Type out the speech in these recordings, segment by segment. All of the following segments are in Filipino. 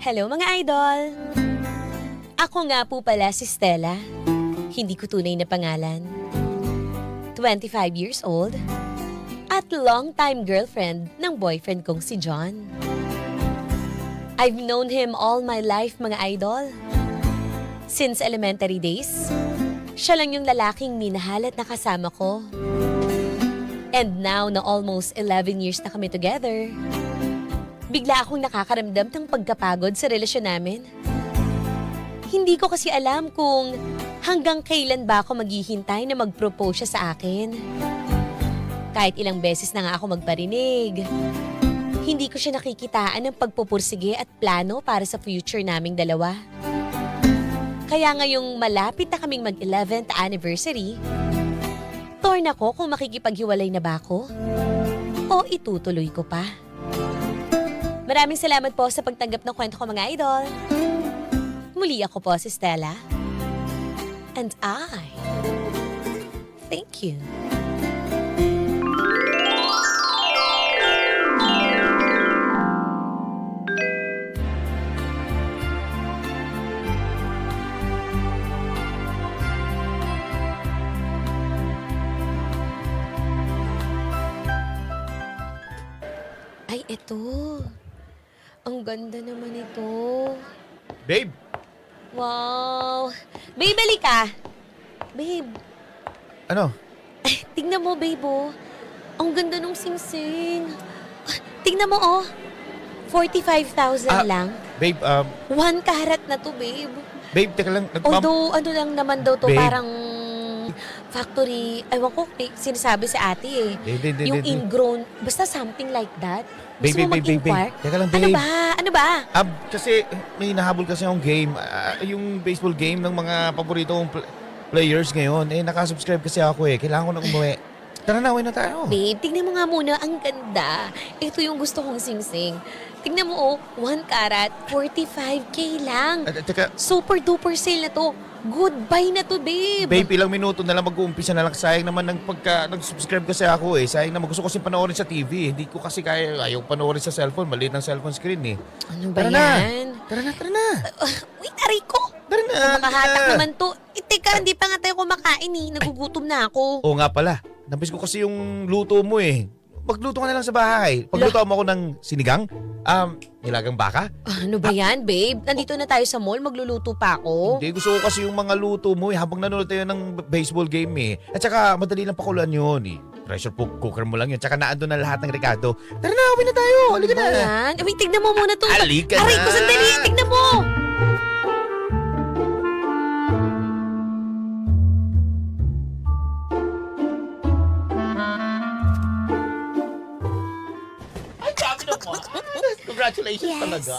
Hello mga idol! Ako nga po pala si Stella. Hindi ko tunay na pangalan. 25 years old at long-time girlfriend ng boyfriend kong si John. I've known him all my life mga idol. Since elementary days, siya lang yung lalaking minahal at nakasama ko. And now na almost 11 years na kami together, bigla akong nakakaramdam ng pagkapagod sa relasyon namin. Hindi ko kasi alam kung hanggang kailan ba ako maghihintay na mag-propose siya sa akin. Kahit ilang beses na nga ako magparinig, hindi ko siya nakikitaan ng pagpupursige at plano para sa future naming dalawa. Kaya ngayong malapit na kaming mag-11th anniversary, torn ako kung makikipaghiwalay na ba ako o itutuloy ko pa. Maraming salamat po sa pagtanggap ng kwento ko mga idol. Muli ako po si Stella. And I thank you. Ay, ito. Ang ganda naman ito. Babe! Wow! Babe, balik ka! Babe, Ano? tignan mo, babe, oh. Ang ganda nung sing-sing. Tignan mo, oh. 45,000 lang. Babe, 1 karat na to, babe. babe, teka lang. Although, ano lang naman daw to, Babe. parang factory. Ewan ko, sinasabi si ate eh. Hindi. Yung ingrown, basta something like that. Gusto Babe, mo mag-inquire? Teka lang, Ano babe. ba? Ano ba? Kasi may nahabol kasi akong game. Yung baseball game ng mga paborito kong players ngayon. Nakasubscribe kasi ako eh. Kailangan ko na umuwi. Tara na, uwi na tayo. Babe, tignan mo nga muna. Ang ganda. Ito yung gusto kong sing-sing. Tignan mo, oh. 1 karat, 45K lang. Teka, Super duper sale na to. Goodbye na to, babe. babe, ilang minuto na lang mag-uumpisa na lang. Sayang naman nag-subscribe kasi ako eh. Sayang naman. Gusto ko kasi panoorin sa TV. Hindi ko kasi ayaw panoorin sa cellphone. Maliit ng cellphone screen eh. Ano ba Tara na. yan? Tara na. Wait, aray ko. Tara na. Makahatak tara na. naman to. Teka, hindi pa nga tayo kumakain eh. Nagugutom na ako. Oo nga pala. Nabis ko kasi yung luto mo eh. Magluto ka na lang sa bahay. Pagluto mo ako ng sinigang, nilagang baka. Ano ba yan, babe? Nandito na tayo sa mall. Magluluto pa ako. Hindi, gusto ko kasi yung mga luto mo eh, habang nanonood tayo ng baseball game eh. At saka, madali lang pakuluan yun eh. Pressure cooker mo lang yun. Tsaka naandun na lahat ng Ricardo. Tara na, uwi na tayo. Halika Ano ba na. yan? Wait, tignan mo muna to. Halika Aray na. ko, sandali. Tignan mo. Ay, sabi naman. Congratulations Yes. talaga.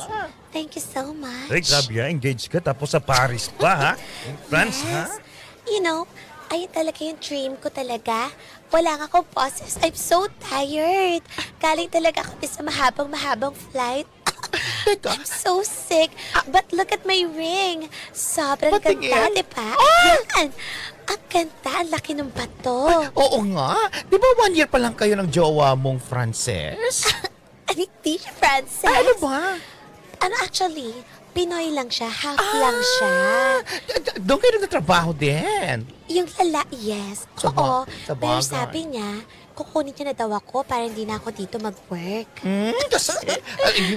Thank you so much. Ay, grabe ha. Engaged ka tapos sa Paris pa ha? In France ha? Yes. You know, ayun talaga yung dream ko talaga. Wala nga akong boses. I'm so tired. Galing talaga ako sa mahabang flight. Teka, I'm so sick. But look at my ring. Sobrang Patingin. ganda, di ba? Yan. Ang ganda. Ang laki ng bato. oo nga. Di ba 1 year pa lang kayo ng jowa mong Frances? Hindi siya Frances. Ano ba? Ano actually, Pinoy lang siya. Half lang siya. Doon kayo nagtatrabaho din. Yung yes. Sa Oo. sa Pero bagay. sabi niya, kukunin niya na daw ako para hindi na ako dito mag-work. Kasi,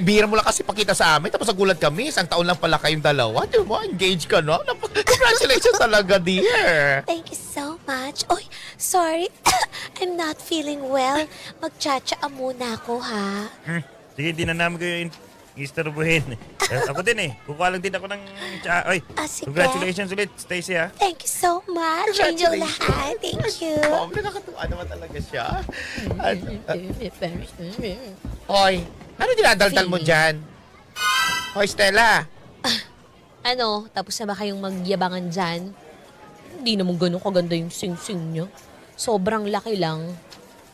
bihira mo lang kasi pakita sa amin, tapos nagulat kami, 1 taon lang pala kayong dalawa. Di ba? Engaged ka, no? Congratulations talaga, dear. Thank you so much. Oy, sorry. I'm not feeling well. Magtsatsaa muna ako, ha? Sige, hindi na namin kayo istorbohin. Ako din eh. Kukuha lang din ako ng Oy, Sige. congratulations ulit, Stacy ha. Thank you so much. Angel lahat. Thank you. Oh, nakakatuwa naman talaga siya. Hoy, ano dinadaldal mo dyan? Hoy, Stella. Ano, tapos na ba kayong magyabangan dyan? Hindi naman ganun kaganda yung sing-sing nyo. Sobrang laki lang.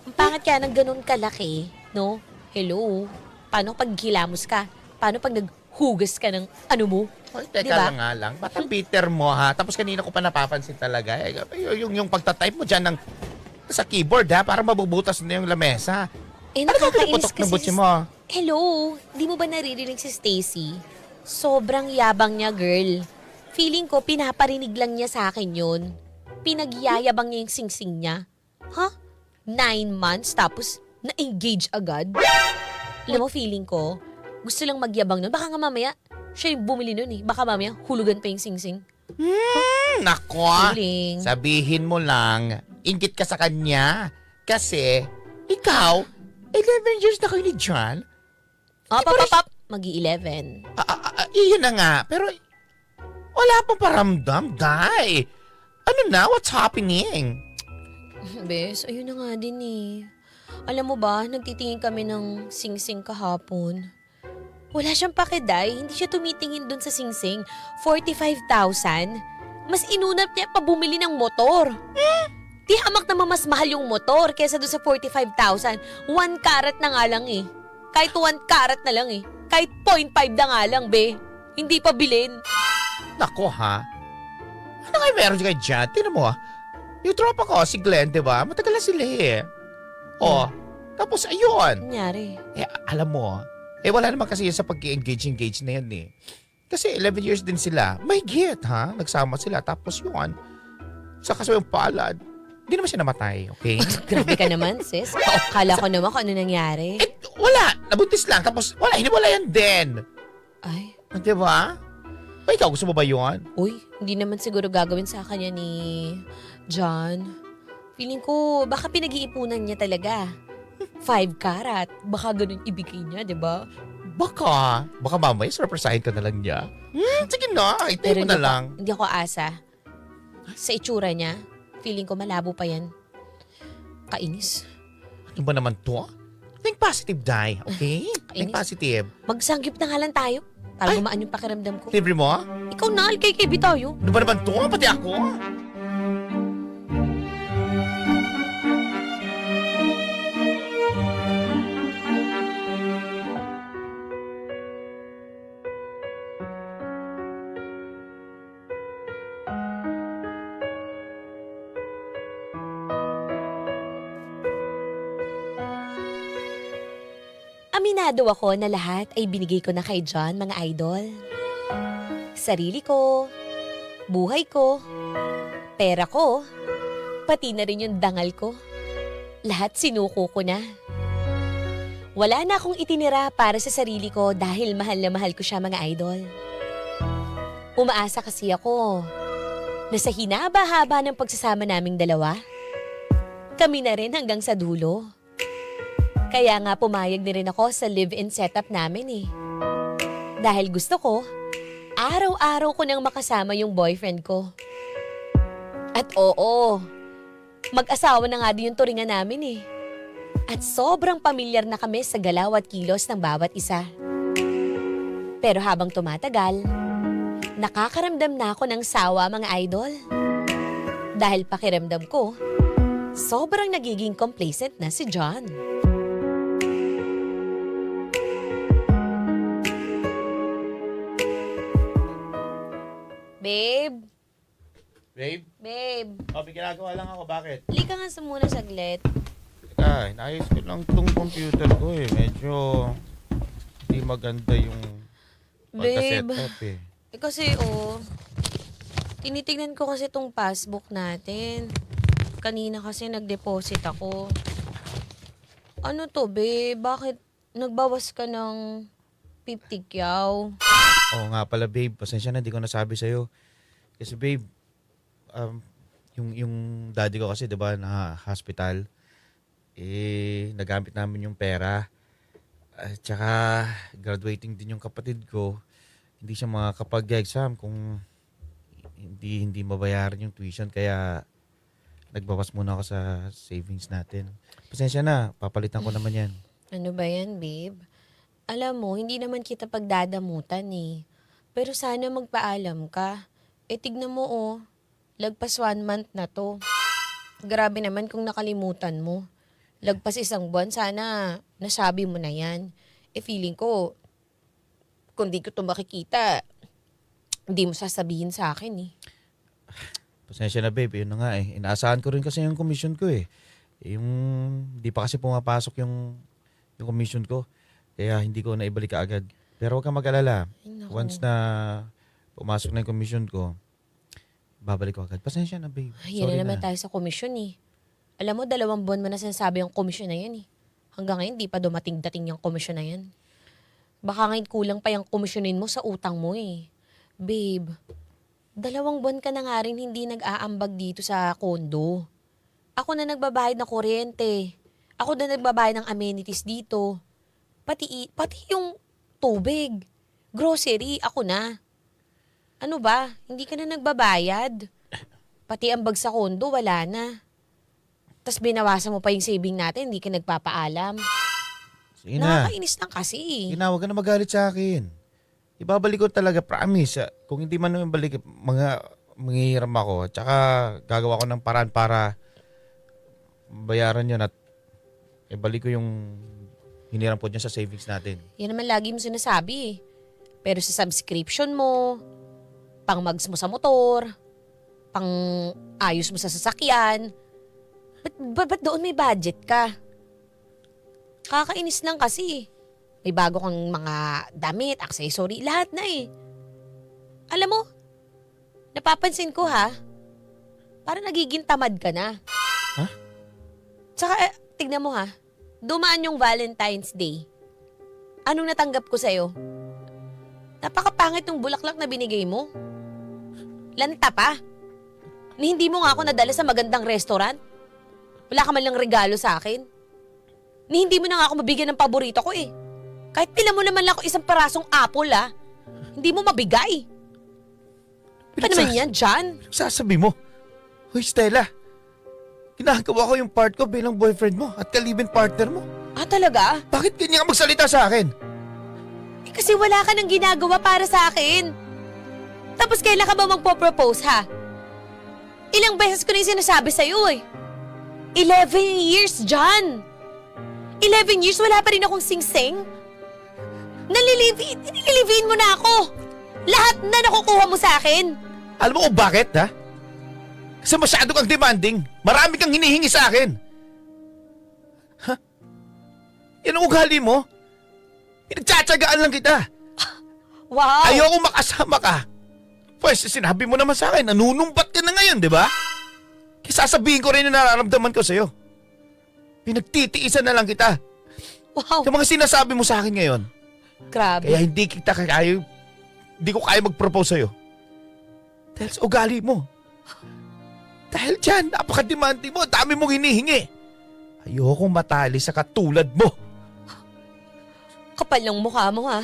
Ang pangit kaya ng ganun kalaki, no? Hello? Paano pag hilamos ka? Paano pag naghugas ka ng ano mo? Hoy, teka Diba? lang nga lang. Ba't ang bitter mo, ha? Tapos kanina ko pa napapansin talaga. Yung pagtatype mo dyan ng, sa keyboard, ha? Para mabubutas na yung lamesa. Eh, Ano ba nakakainis pinuputok ng kasi butsi mo? Hello? Di mo ba naririnig si Stacy? Sobrang yabang niya, girl. Feeling ko pinaparinig lang niya sa akin yun. Pinagyayabang niya yung singsing niya. Ha? 9 months tapos na-engage agad? Alam mo, feeling ko, gusto lang magyabang nun. Baka nga mamaya, siya yung bumili nun eh. Baka mamaya, hulugan pa yung singsing. Nako, Huling. sabihin mo lang, ingit ka sa kanya. Kasi, ikaw, 11 years na kayo ni John. Pap. Mag-11. Iyon na nga, pero wala pang paramdam, Day. Ano na? What's happening? Bes, ayun na nga din eh. Alam mo ba, nagtitingin kami ng singsing kahapon. Wala siyang pakiday, hindi siya tumitingin dun sa singsing. 45,000? Mas inunat niya pa bumili ng motor. Di hamak naman mas mahal yung motor kesa dun sa 45,000. 1 karat na nga lang eh. Kahit 1 karat na lang eh. Kahit 0.5 na nga lang, be. Hindi pa bilhin. Nako, ha? Ano kayo meron kay John? Tingnan mo, yung tropa ko, si Glenn, di ba? Matagal na sila eh. Oh, tapos ayun. Nangyari. Alam mo, wala naman kasi yun sa pag-engage na yan eh. Kasi 11 years din sila. May git, ha? Nagsama sila. Tapos yun, sa kaso yung palad, hindi naman siya namatay, okay? Grabe ka naman, sis. Kala ko naman kung ano nangyari. Wala. Nabuntis lang. Tapos wala. Hiniwala yan din. Ay, Di ba? Ba ikaw, gusto mo ba yun? uy, hindi naman siguro gagawin sa kanya ni John. Feeling ko, baka pinag-iipunan niya talaga. 5 karat. Baka ganun ibigay niya, di ba? Baka mamaya surprisein ka na lang niya. Sige na. Itay mo na lang. Hindi ako asa. Sa itsura niya, feeling ko malabo pa yan. Kainis. Ano ba naman to? Think positive, Day. Okay? Think Kainis. positive. Magsanggip na nga lang tayo. Para gumaan yung pakiramdam ko. Libre mo? Ikaw na, LKKB tayo. Ano ba naman to? Pati ako? Aminado ako na lahat ay binigay ko na kay John, mga idol. Sarili ko, buhay ko, pera ko, pati na rin yung dangal ko. Lahat sinuko ko na. Wala na akong itinira para sa sarili ko dahil mahal na mahal ko siya, mga idol. Umaasa kasi ako na sa hinaba-haba ng pagsasama naming dalawa, kami na rin hanggang sa dulo. Kaya nga pumayag na rin ako sa live-in setup namin eh. Dahil gusto ko, araw-araw ko nang makasama yung boyfriend ko. At oo, mag-asawa na nga din yung turingan namin eh. At sobrang pamilyar na kami sa galaw at kilos ng bawat isa. Pero habang tumatagal, nakakaramdam na ako ng sawa, mga idol. Dahil pakiramdam ko, sobrang nagiging complacent na si John. Babe, Babe? babe, May ginagawa lang ako. Bakit? halika nga sa muna saglit. Teka, inaayos ko lang tong computer ko eh. Medyo hindi maganda yung pagka-setup eh. Kasi tinitignan ko kasi tong passbook natin. Kanina kasi nag-deposit ako. Ano to, babe? Bakit nagbawas ka ng 50 kyaw? Oo nga pala, babe. Pasensya na, di ko nasabi sa'yo. Kasi babe, yung daddy ko kasi, di ba, na hospital, nagamit namin yung pera. At saka, graduating din yung kapatid ko. Hindi siya makakapag-exam kung hindi mabayaran yung tuition. Kaya, nagbawas muna ako sa savings natin. Pasensya na, papalitan ko naman yan. Ano ba yan, babe? Alam mo, hindi naman kita pagdadamutan eh. Pero sana magpaalam ka. Tignan mo lagpas 1 month na to. Grabe naman kung nakalimutan mo. Lagpas 1 buwan, sana nasabi mo na yan. Feeling ko, kung di ko to makikita, hindi mo sasabihin sa akin eh. Pasensya na babe, yun na nga eh. Inaasahan ko rin kasi yung commission ko eh. Yung di pa kasi pumapasok yung commission ko. Kaya hindi ko na ibalik agad. Pero huwag kang mag-alala. Ay Naku. Once na pumasok na yung commission ko, babalik ko agad. Pasensya na, babe. Yan Sorry na naman na. tayo sa komisyon eh. Alam mo, 2 buwan mo na sinasabi yung komisyon na yan eh. Hanggang ngayon, di pa dumating-dating yung komisyon na yan. Baka ngayon kulang pa yung komisyonin mo sa utang mo eh. Babe, 2 buwan ka na nga rin hindi nag-aambag dito sa kondo. Ako na nagbabayad ng kuryente. Ako na nagbabayad ng amenities dito. Pati yung tubig. Grocery, ako na. Ano ba? Hindi ka na nagbabayad. Pati ang bag sa kondo, wala na. Tapos binawasan mo pa yung saving natin, hindi ka nagpapaalam. Sige na. Nakakainis lang kasi. Huwag ka na magalit sa akin. Ibabalik ko talaga, promise. Kung hindi man naman balik, manghihiram ako. Tsaka gagawa ko ng paraan para bayaran yun at ibalik ko yung hiniram ko dyan sa savings natin. Yan naman lagi mo sinasabi eh. Pero sa subscription mo, pang mags mo sa motor, pang ayos mo sa sasakyan, ba't doon may budget ka? Kakainis lang kasi. May bago kang mga damit, accessory, lahat na eh. Alam mo, napapansin ko ha, parang nagiging tamad ka na. Ha? Tsaka, tignan mo ha, dumaan yung Valentine's Day. Anong natanggap ko sa'yo? Napakapangit yung bulaklak na binigay mo. Lanta pa. Ni hindi mo nga ako nadala sa magandang restaurant. Wala ka man lang regalo sa akin. Ni hindi mo na nga ako mabigyan ng paborito ko eh. Kahit pila mo naman lang ako isang parasong apple ah. Hindi mo mabigay. Ano naman yan, John? Sasabi mo, Hoy Stella, ginagawa ko yung part ko bilang boyfriend mo at ka-live-in partner mo. Ah, talaga? Bakit ganyan ka magsalita sa akin? Eh, kasi wala ka nang ginagawa para sa akin. Tapos kailan ka ba magpo-propose ha? Ilang beses ko na yung sinasabi sa'yo eh. 11 years, John! 11 years, wala pa rin akong sing-sing? Nililive-in mo na ako! Lahat na nakukuha mo sa akin! Alam mo kung bakit, ha? Kasi masyado kang demanding. Marami kang hinihingi sa akin. Ha? Yan ang ugali mo? Pinagtsatsagaan lang kita. Wow! Ayoko makasama ka. Pues, sinabi mo naman sa akin, nanunumbat ka na ngayon, di ba? Kaya sasabihin ko rin yung nararamdaman ko sa'yo. Pinagtitiisan na lang kita. Wow! Yung mga sinasabi mo sa akin ngayon. Grabe. Kaya hindi ko kaya mag-propose sa'yo. Dahil sa ugali mo. Dahil dyan, napaka-demanding mo, dami mong hinihingi. Ayokong matali sa katulad mo. Kapal ng mukha mo ha.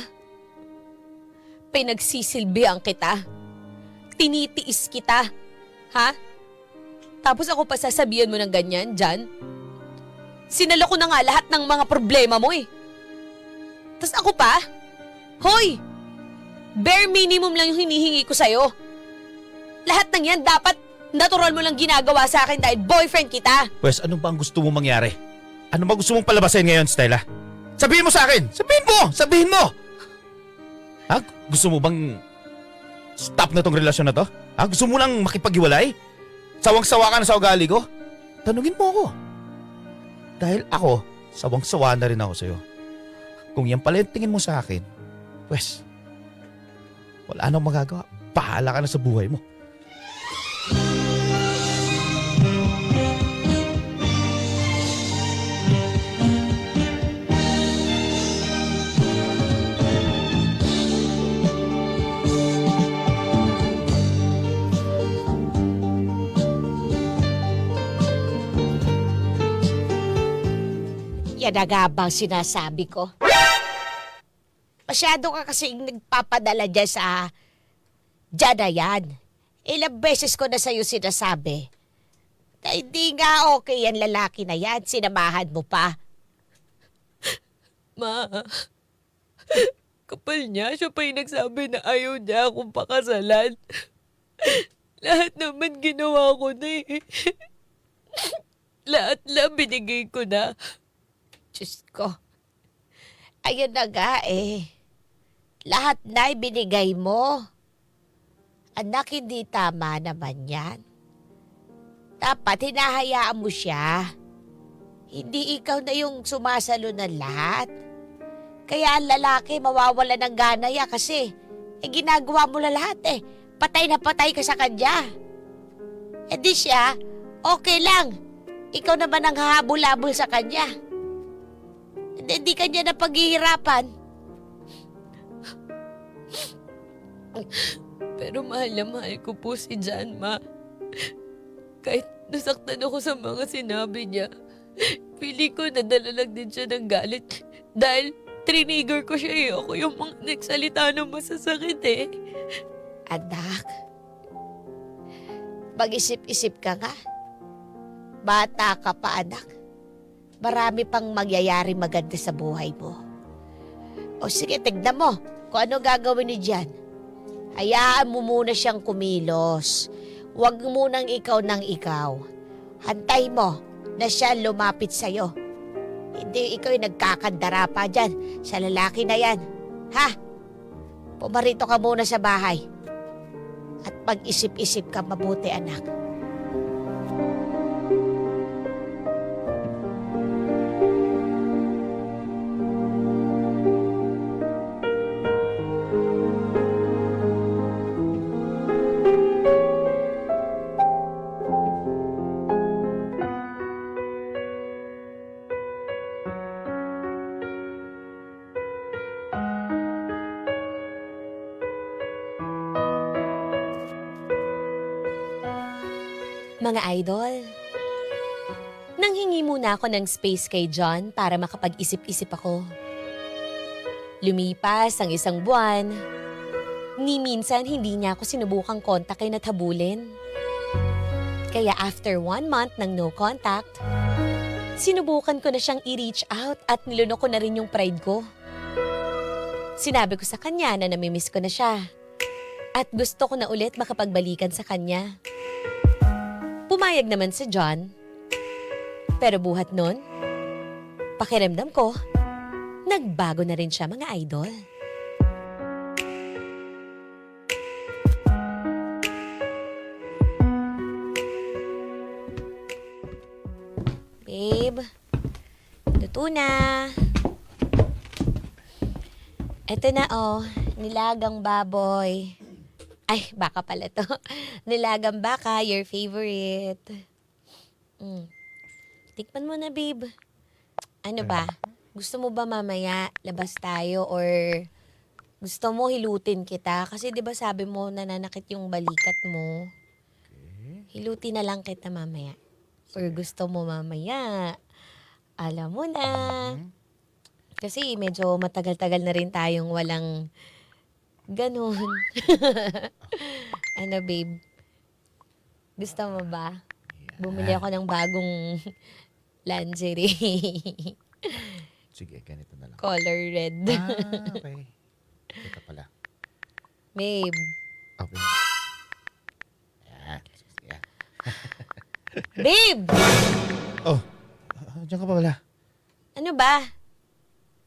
Pinagsisilbihan kita. Tinitiis kita. Ha? Tapos ako pa sasabihan mo ng ganyan, Jan? Sinalo ko na nga lahat ng mga problema mo eh. Tapos ako pa? Hoy! Bare minimum lang yung hinihingi ko sa'yo. Lahat ng yan dapat natural mo lang ginagawa sa akin dahil boyfriend kita. Pues, ano ba ang gusto mo mangyari? Ano ba gusto mong palabasin ngayon, Stella? Sabihin mo sa akin! Sabihin mo! Sabihin mo! Ha? Gusto mo bang stop na tong relasyon na to? Ha? Gusto mo lang makipaghiwalay? Sawang-sawa ka na sa ugali ko? Tanungin mo ako. Dahil ako, sawang-sawa na rin ako sa'yo. Kung yan pala yung tingin mo sa akin, pues, wala nang magagawa. Bahala ka na sa buhay mo. Yan na nga bang sinasabi ko? Masyado ka kasing nagpapadala dyan sa dyan na yan. Ilang beses ko na sa'yo sinasabi na hindi nga okay yan lalaki na yan. Sinamahan mo pa. Ma, kapal niya. Siya pa yung nagsabi na ayaw niya akong pakasalan. Lahat naman ginawa ko na eh. Lahat na binigay ko na. Diyos ko. Ayun na nga eh. Lahat na ibinigay mo. Anak, hindi tama naman yan. Dapat hinahayaan mo siya. Hindi ikaw na yung sumasalo ng lahat. Kaya ang lalaki mawawala ng gana yan kasi ginagawa mo na lahat eh. Patay na patay ka sa kanya. E di siya, okay lang. Ikaw naman ang hahabol-habol sa kanya. Di kanya na paghihirapan. Pero mahal na mahal ko po si John, Ma. Kahit nasaktan ako sa mga sinabi niya, pili ko nadala lang din siya ng galit. Dahil triniger ko siya eh. Ako yung mga nagsalita ng masasakit eh. Anak, mag-isip-isip ka nga. Bata ka pa, anak. Marami pang magyayari maganda sa buhay mo. O sige, tignan mo kung ano gagawin ni Jan. Hayaan mo muna siyang kumilos. Huwag munang ikaw ng ikaw. Hantay mo na siya lumapit sa'yo. Hindi ikaw yung nagkakandara pa dyan sa lalaki na yan. Ha? Pumarito ka muna sa bahay. At pag-isip-isip ka mabuti, anak. Mga idol, nanghingi muna ako ng space kay John para makapag-isip-isip ako. Lumipas ang 1 buwan, ni minsan hindi niya ako sinubukang kontakin at habulin. Kaya after 1 month ng no contact, sinubukan ko na siyang i-reach out at nilunok ko na rin yung pride ko. Sinabi ko sa kanya na namimiss ko na siya at gusto ko na ulit makapagbalikan sa kanya. Pumayag naman si John. Pero buhat nun, pakiramdam ko, nagbago na rin siya, mga idol. Babe, luto na. Eto na nilagang baboy. Ay, baka pala to. Nilagang baka, your favorite. Tikman mo na, babe. Ano ba? Gusto mo ba mamaya labas tayo or gusto mo hilutin kita? Kasi 'di ba sabi mo nananakit yung balikat mo. Hilutin na lang kita mamaya. Or gusto mo mamaya, alam mo na. Kasi medyo matagal-tagal na rin tayong walang ganun. Ano, babe? Gusto mo ba? Bumili ako ng bagong lingerie. Sige, ganito na lang. Color red. Okay. Ito pala. Babe, Okay. Yan. Yan. babe! Oh, diyan ka pa pala. Ano ba?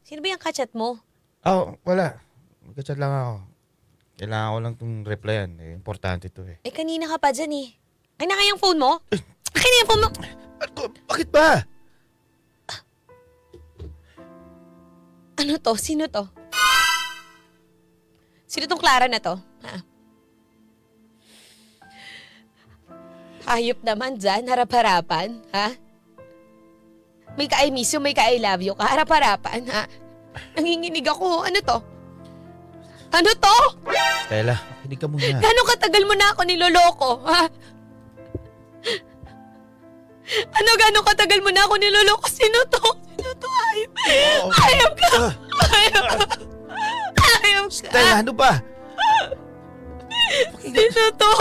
Sino ba yung kachat mo? Oh, wala. Magka-chat lang ako. Kailangan ko lang itong replyan. Importante ito eh. Kanina ka pa dyan eh. Ay, na kayang phone mo? Akin na yung phone mo! Bakit ba? Ano to? Sino to? Sino tong Clara na to? Ha? Hayop naman dyan, harap-harapan, ha? May ka-I miss you, may ka-I love you ka, harap-harapan, ha? Nanginginig ako, ano to? Ano to? Stella, kinig ka muna. Gano'ng katagal mo na ako niloloko, ha? Gano'ng katagal mo na ako niloloko? Sino to? Sino to? Hayop. Hayop ka. Hayop ka. Hayop ka. Stella, ano ba? Sino to?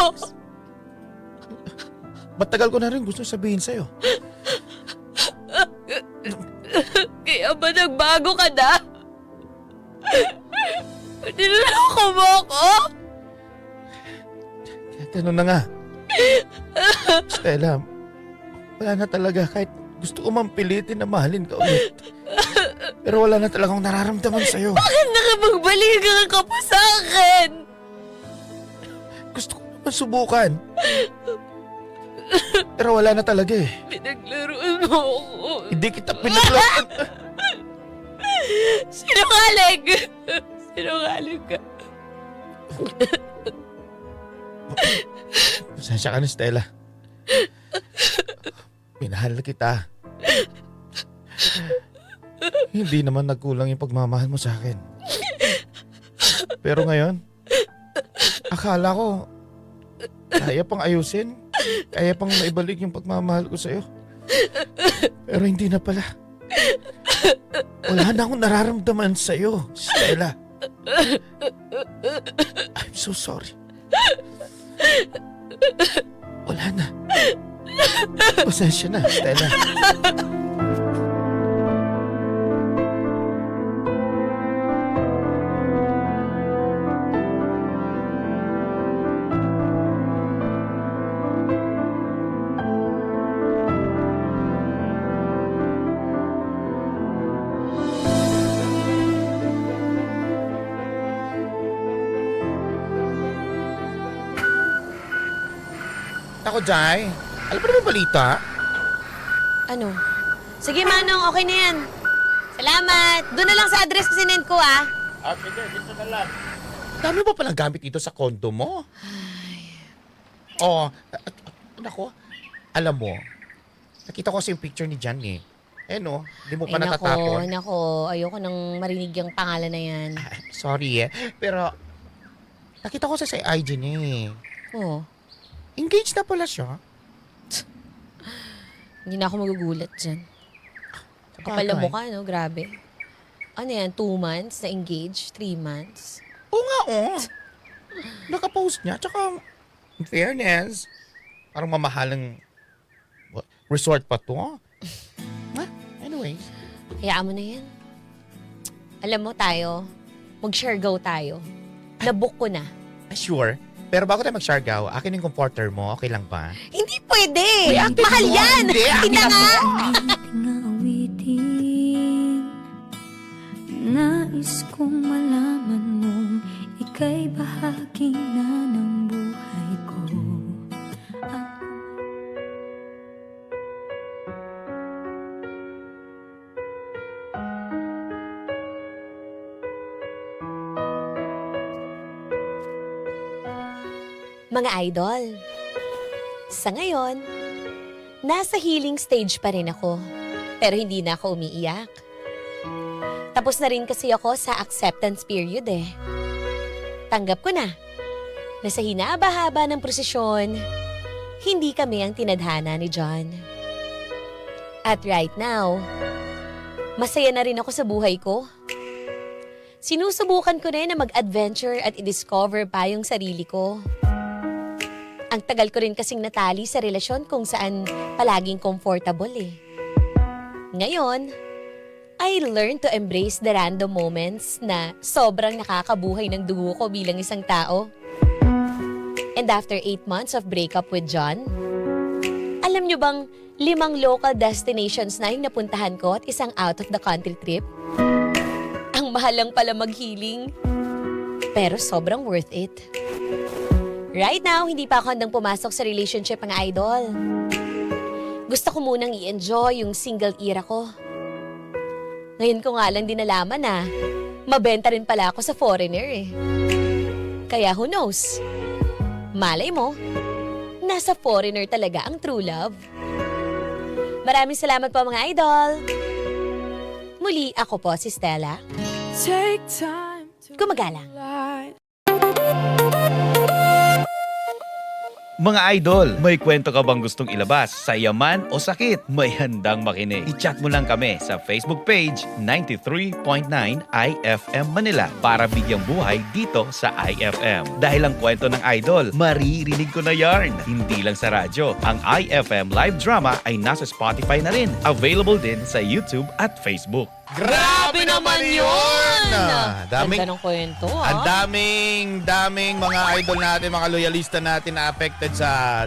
Matagal ko na rin gusto sabihin sa'yo. Kaya ba nagbago ka na? Niloloko mo ako? Ganun na nga. Stella, wala na talaga kahit gusto ko mang pilitin na mahalin ka ulit. Pero wala na talagang nararamdaman sa'yo. Bakit nakapagbalikan ka pa sa akin? Gusto ko naman subukan. Pero wala na talaga eh. Pinaglaruan mo ako. Hindi kita pinaglaruan. Sinungaling! Sinungaling ka. Pasensya ka na, Stella. Minahal na kita. Hindi naman nagkulang yung pagmamahal mo sa akin. Pero ngayon, akala ko, kaya pang ayusin. Kaya pang maibalik yung pagmamahal ko sa'yo. Pero hindi na pala. Wala na akong nararamdaman sa'yo, Stella. I'm so sorry. Wala na. Pasensya na, Stella. Ako, Jai. Alam mo naman balita? Ano? Sige, Manong, okay na yan. Salamat. Doon na lang sa address ko sinend ko, ah. Sige, dito na lang. Dami ba palang gamit dito sa kondo mo? Oh, nako. Alam mo, nakita ko kasi yung picture ni Jan eh. Eh no, hindi mo pa natatapon. Nako. Ayoko nang marinig yung pangalan na yan. Sorry eh. Pero, nakita ko sa IG niya eh. Oh, Engaged na pala siya. hindi na ako magugulat dyan. Kapal na mukha, no? Grabe. Ano yan? 2 months na engaged? 3 months? Oo nga, oh. Nakapost niya. Tsaka, in fairness, parang mamahalang resort pa to. Anyways. Hayaan mo na yan. Alam mo tayo, mag-share go tayo. Nabook ko na. Sure. Pero bago tayo mag-Siargao, akin yung comforter mo. Okay lang ba? Hindi pwede! Uy, akin Mahal mo. yan! Hindi, akin Hindi na nga! Awitin, nais kong malaman mong ika'y bahagi na ng buhay ko. Mga idol, sa ngayon, nasa healing stage pa rin ako. Pero hindi na ako umiiyak. Tapos na rin kasi ako sa acceptance period eh. Tanggap ko na sa hinaba-haba ng prosesyon, hindi kami ang tinadhana ni John. At right now, masaya na rin ako sa buhay ko. Sinusubukan ko rin na mag-adventure at i-discover pa yung sarili ko. Ang tagal ko rin kasing natali sa relasyon kung saan palaging comfortable eh. Ngayon, I learned to embrace the random moments na sobrang nakakabuhay ng dugo ko bilang isang tao. And after 8 months of breakup with John, alam nyo bang 5 local destinations na yung napuntahan ko at isang out-of-the-country trip? Ang mahal lang pala mag-healing, pero sobrang worth it. Right now, hindi pa ako handang pumasok sa relationship, mga idol. Gusto ko munang i-enjoy yung single era ko. Ngayon ko nga lang din nalaman na mabenta rin pala ako sa foreigner eh. Kaya who knows? Malay mo, nasa foreigner talaga ang true love. Maraming salamat po, mga idol. Muli, ako po si Stella. Gumagalang. Mga idol, may kwento ka bang gustong ilabas sa yaman o sakit? May handang makinig. I-chat mo lang kami sa Facebook page 93.9 IFM Manila para bigyang buhay dito sa IFM. Dahil ang kwento ng idol, maririnig ko na yarn. Hindi lang sa radyo. Ang IFM live drama ay nasa Spotify na rin. Available din sa YouTube at Facebook. Grabe naman yun! Daming, ganda ng kwento, Ang daming mga idol natin, mga loyalista natin na affected sa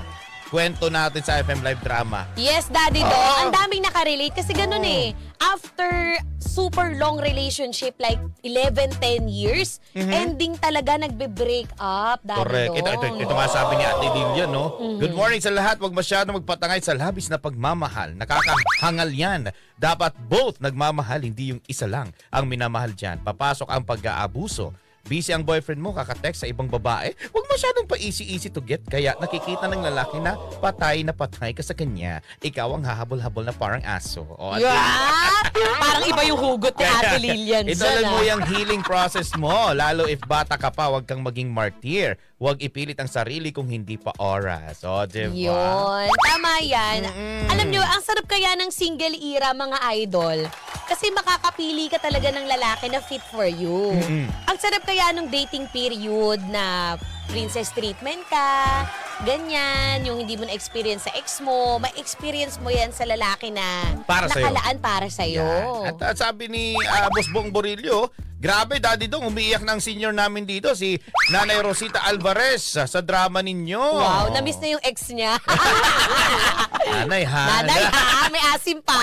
kwento natin sa FM Live Drama. Yes, Daddy Do. Ang daming nakarelate kasi ganun eh. After super long relationship, like 11-10 years, ending talaga nagbe-break up, Daddy Correct. Do. Ito nga sabi ni Ate Lilian, no? Good morning sa lahat. Huwag masyadong magpatangay sa labis na pagmamahal. Nakakahangal yan. Dapat both nagmamahal, hindi yung isa lang ang minamahal dyan. Papasok ang pag-aabuso. busy ang boyfriend mo, kakatext sa ibang babae, huwag masyadong pa-easy to get. Kaya nakikita ng lalaki na patay ka sa kanya. Ikaw ang hahabol-habol na parang aso. O, at Yeah! Parang iba yung hugot ni Ate Lilian ituloy dyan, mo yung healing process mo. Lalo if bata ka pa, huwag kang maging martyr. Huwag ipilit ang sarili kung hindi pa oras. O, diba? Yun. Tama yan. Alam nyo, ang sarap kaya ng single era, mga idol. Kasi makakapili ka talaga ng lalaki na fit for you. Ang sarap kaya nung dating period na princess treatment ka, ganyan, yung hindi mo na-experience sa ex mo, ma-experience mo yan sa lalaki na Para sa'yo. nakalaan para sa'yo. Yan. At sabi ni Boss Bong Borillo, grabe, Daddy Dong, umiiyak ng senior namin dito, si Nanay Rosita Alvarez sa drama ninyo. Wow, na-miss na yung ex niya. Nanay, ha? Nanay ha, may asim pa.